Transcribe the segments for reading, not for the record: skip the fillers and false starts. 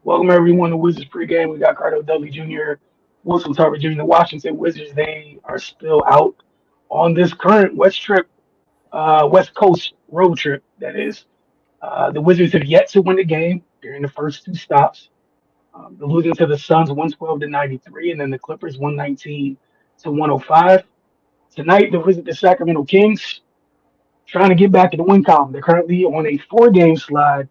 Welcome everyone to Wizards Pregame. We got Cardo Dudley Jr., Wilson Tarver Jr., the Washington Wizards. They are still out on this current West Coast road trip. That is, the Wizards have yet to win the game during the first two stops. They're losing to the Suns 112 to 93, and then the Clippers 119 to 105. Tonight, they visit the Sacramento Kings, trying to get back in the win column. They're currently on a four-game slide,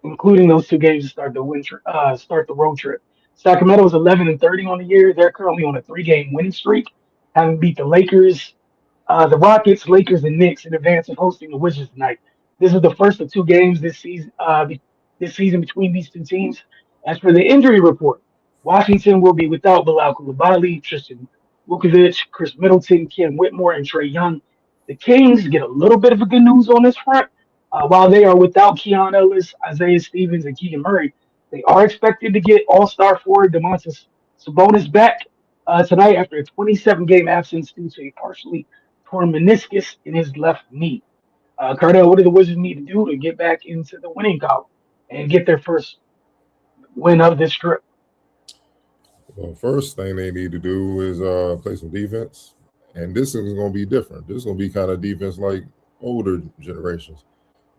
including those two games to start the road trip. Sacramento is 11-30 on the year. They're currently on a three-game winning streak, having beat the Lakers, the Rockets, Lakers, and Knicks in advance of hosting the Wizards tonight. This is the first of two games this season between these two teams. As for the injury report, Washington will be without Bilal Coulibaly, Tristan Vukovic, Chris Middleton, Ken Whitmore, and Trey Young. The Kings get a little bit of a good news on this front. While they are without Keon Ellis, Isaiah Stevens, and Keegan Murray, they are expected to get All-Star forward Domantas Sabonis back tonight after a 27-game absence due to a partially torn meniscus in his left knee. Cardell, what do the Wizards need to do to get back into the winning column and get their first win of this trip? Well, first thing they need to do is play some defense, and this is going to be different. This is going to be kind of defense like older generations,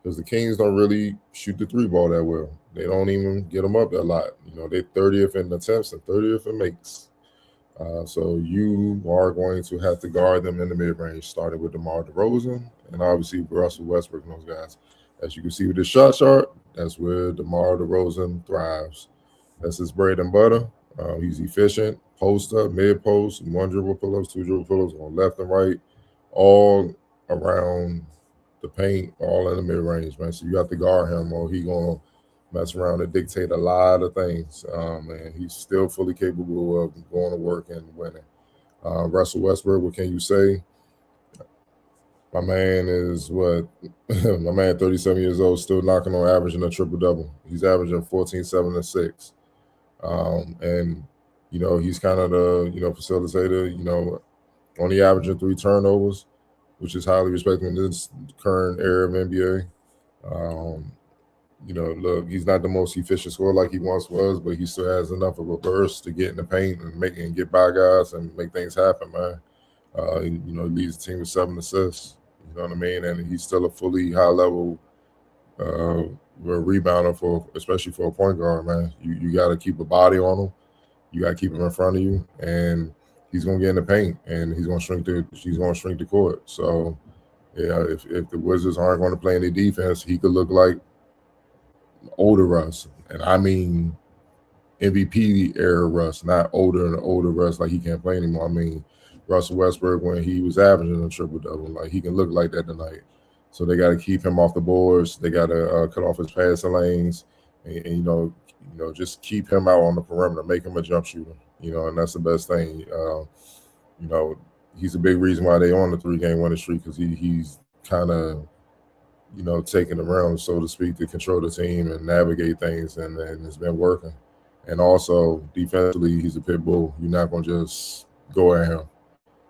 because the Kings don't really shoot the three ball that well. They don't even get them up that lot. They're 30th in attempts and 30th in makes. So you are going to have to guard them in the mid-range, starting with DeMar DeRozan and obviously Russell Westbrook and those guys. As you can see with the shot chart, that's where DeMar DeRozan thrives. That's his bread and butter. He's efficient, post up, mid post, one dribble pull-ups, two dribble pull-ups on left and right, all around the paint, all in the mid-range, man. So you have to guard him or he going to mess around and dictate a lot of things. And he's still fully capable of going to work and winning. Russell Westbrook, what can you say? My man is what? My man, 37 years old, still knocking on averaging a triple-double. He's averaging 14, 7, and 6. And, he's kind of the, facilitator, only averaging 3 turnovers, which is highly respected in this current era of NBA. Look, he's not the most efficient scorer like he once was, but he still has enough of a burst to get in the paint and get by guys and make things happen, man. He leads the team with 7 assists. You know what I mean? And he's still a fully high-level rebounder especially for a point guard, man. You got to keep a body on him. You got to keep him in front of you, and he's gonna get in the paint, and he's gonna shrink the court. So, yeah, if the Wizards aren't going to play any defense, he could look like older Russ, and I mean MVP era Russ, not older Russ like he can't play anymore. I mean Russell Westbrook when he was averaging a triple double, like he can look like that tonight. So they got to keep him off the boards. They got to cut off his passing lanes, and just keep him out on the perimeter, make him a jump shooter. And that's the best thing. He's a big reason why they on the 3-game winning streak, because he's kind of, taking the realm, so to speak, to control the team and navigate things, and it's been working. And also defensively, he's a pit bull. You're not gonna just go at him.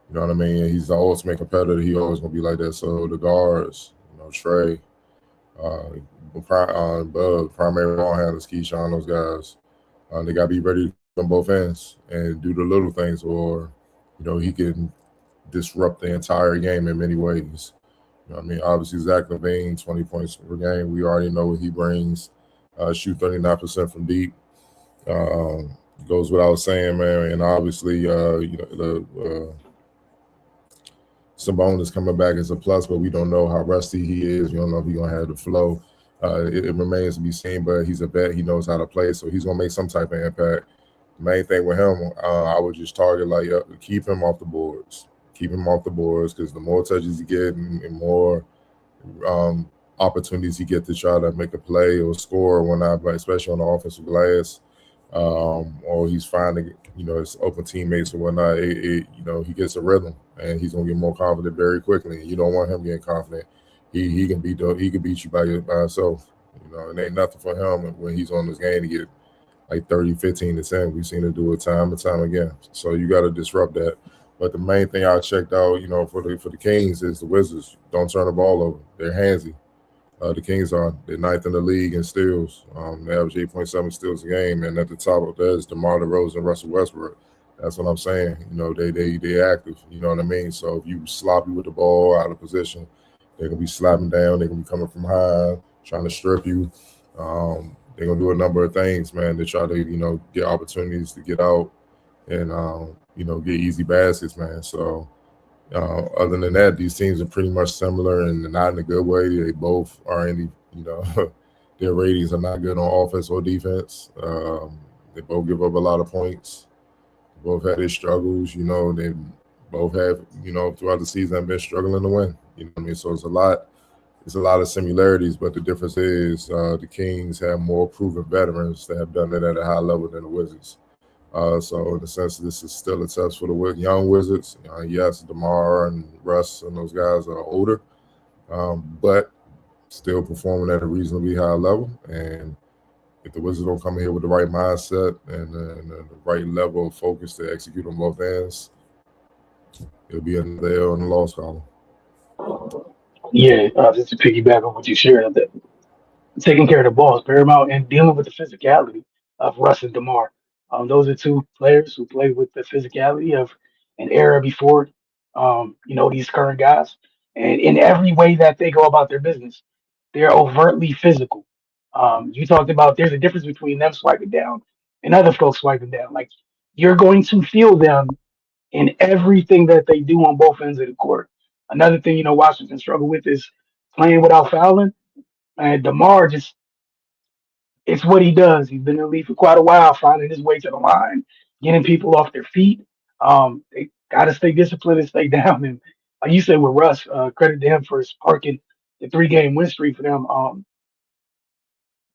You know what I mean? He's the ultimate competitor. He always gonna be like that. So the guards, Trey, primary ball handlers, Keyshawn, those guys, they gotta be ready on both ends and do the little things, or he can disrupt the entire game in many ways. Obviously Zach LaVine, 20 points per game. We already know what he brings. Shoot 39% from deep. Goes without saying, man. And obviously, Sabonis coming back is a plus, but we don't know how rusty he is. We don't know if he's gonna have the flow. It remains to be seen, but he's a vet. He knows how to play, so he's gonna make some type of impact. The main thing with him, I would just target keep him off the boards. Keep him off the boards, because the more touches he get and more opportunities he get to try to make a play or score or whatnot, but especially on the offensive glass, or he's finding his open teammates or whatnot. He gets a rhythm, and he's gonna get more confident very quickly. You don't want him getting confident. He can beat you by himself. It ain't nothing for him when he's on this game to get like 30, 15 to 10. We've seen him do it time and time again. So you got to disrupt that. But the main thing I checked out, for the Kings is the Wizards don't turn the ball over. They're handsy. The Kings are the ninth in the league in steals. They average 8.7 steals a game, and at the top of that is DeMar DeRozan and Russell Westbrook. That's what I'm saying. They active. You know what I mean. So if you sloppy with the ball out of position, they're gonna be slapping down. They're gonna be coming from high, trying to strip you. They're gonna do a number of things, man, to try to get opportunities to get out and get easy baskets, man. So other than that, these teams are pretty much similar and not in a good way. They both are in their ratings are not good on offense or defense. They both give up a lot of points. They both had their struggles. They both have throughout the season have been struggling to win. You know what I mean? So it's a lot. It's a lot of similarities, but the difference is the Kings have more proven veterans that have done it at a high level than the Wizards. So in a sense, this is still a test for the young Wizards. Yes, DeMar and Russ and those guys are older, but still performing at a reasonably high level. And if the Wizards don't come here with the right mindset and the right level of focus to execute on both ends, it'll be another L in the loss column. Yeah, just to piggyback on what you shared, that taking care of the ball is paramount and dealing with the physicality of Russ and DeMar. Those are two players who played with the physicality of an era before, these current guys. And in every way that they go about their business, they're overtly physical. You talked about there's a difference between them swiping down and other folks swiping down. Like you're going to feel them in everything that they do on both ends of the court. Another thing, Washington struggle with is playing without fouling. And DeMar just it's what he does. He's been in the league for quite a while, finding his way to the line, getting people off their feet. They got to stay disciplined and stay down. And like you said with Russ, credit to him for sparking the 3 game win streak for them.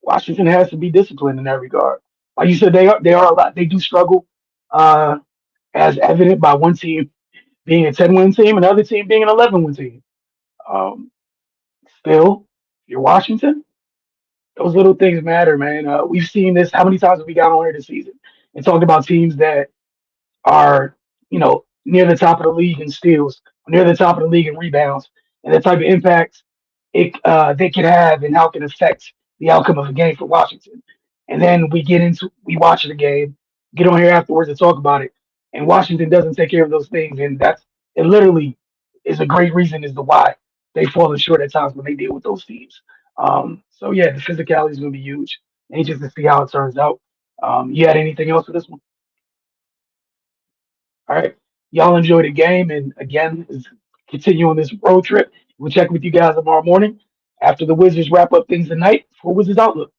Washington has to be disciplined in that regard. Like you said, they are a lot. They do struggle, uh, as evident by one team being a 10-win team, another team being an 11-win team. Um, Still, if you're Washington, those little things matter, man. We've seen this. How many times have we got on here this season and talked about teams that are, near the top of the league in steals, near the top of the league in rebounds, and the type of impact they can have and how it can affect the outcome of a game for Washington. And then we watch the game, get on here afterwards and talk about it, and Washington doesn't take care of those things, and it literally is a great reason as to why they've fallen short at times when they deal with those teams. So yeah, the physicality is going to be huge. Anxious to see how it turns out. You had anything else for this one? All right. Y'all enjoy the game. And again, continue on this road trip. We'll check with you guys tomorrow morning after the Wizards wrap up things tonight for Wizards Outlook.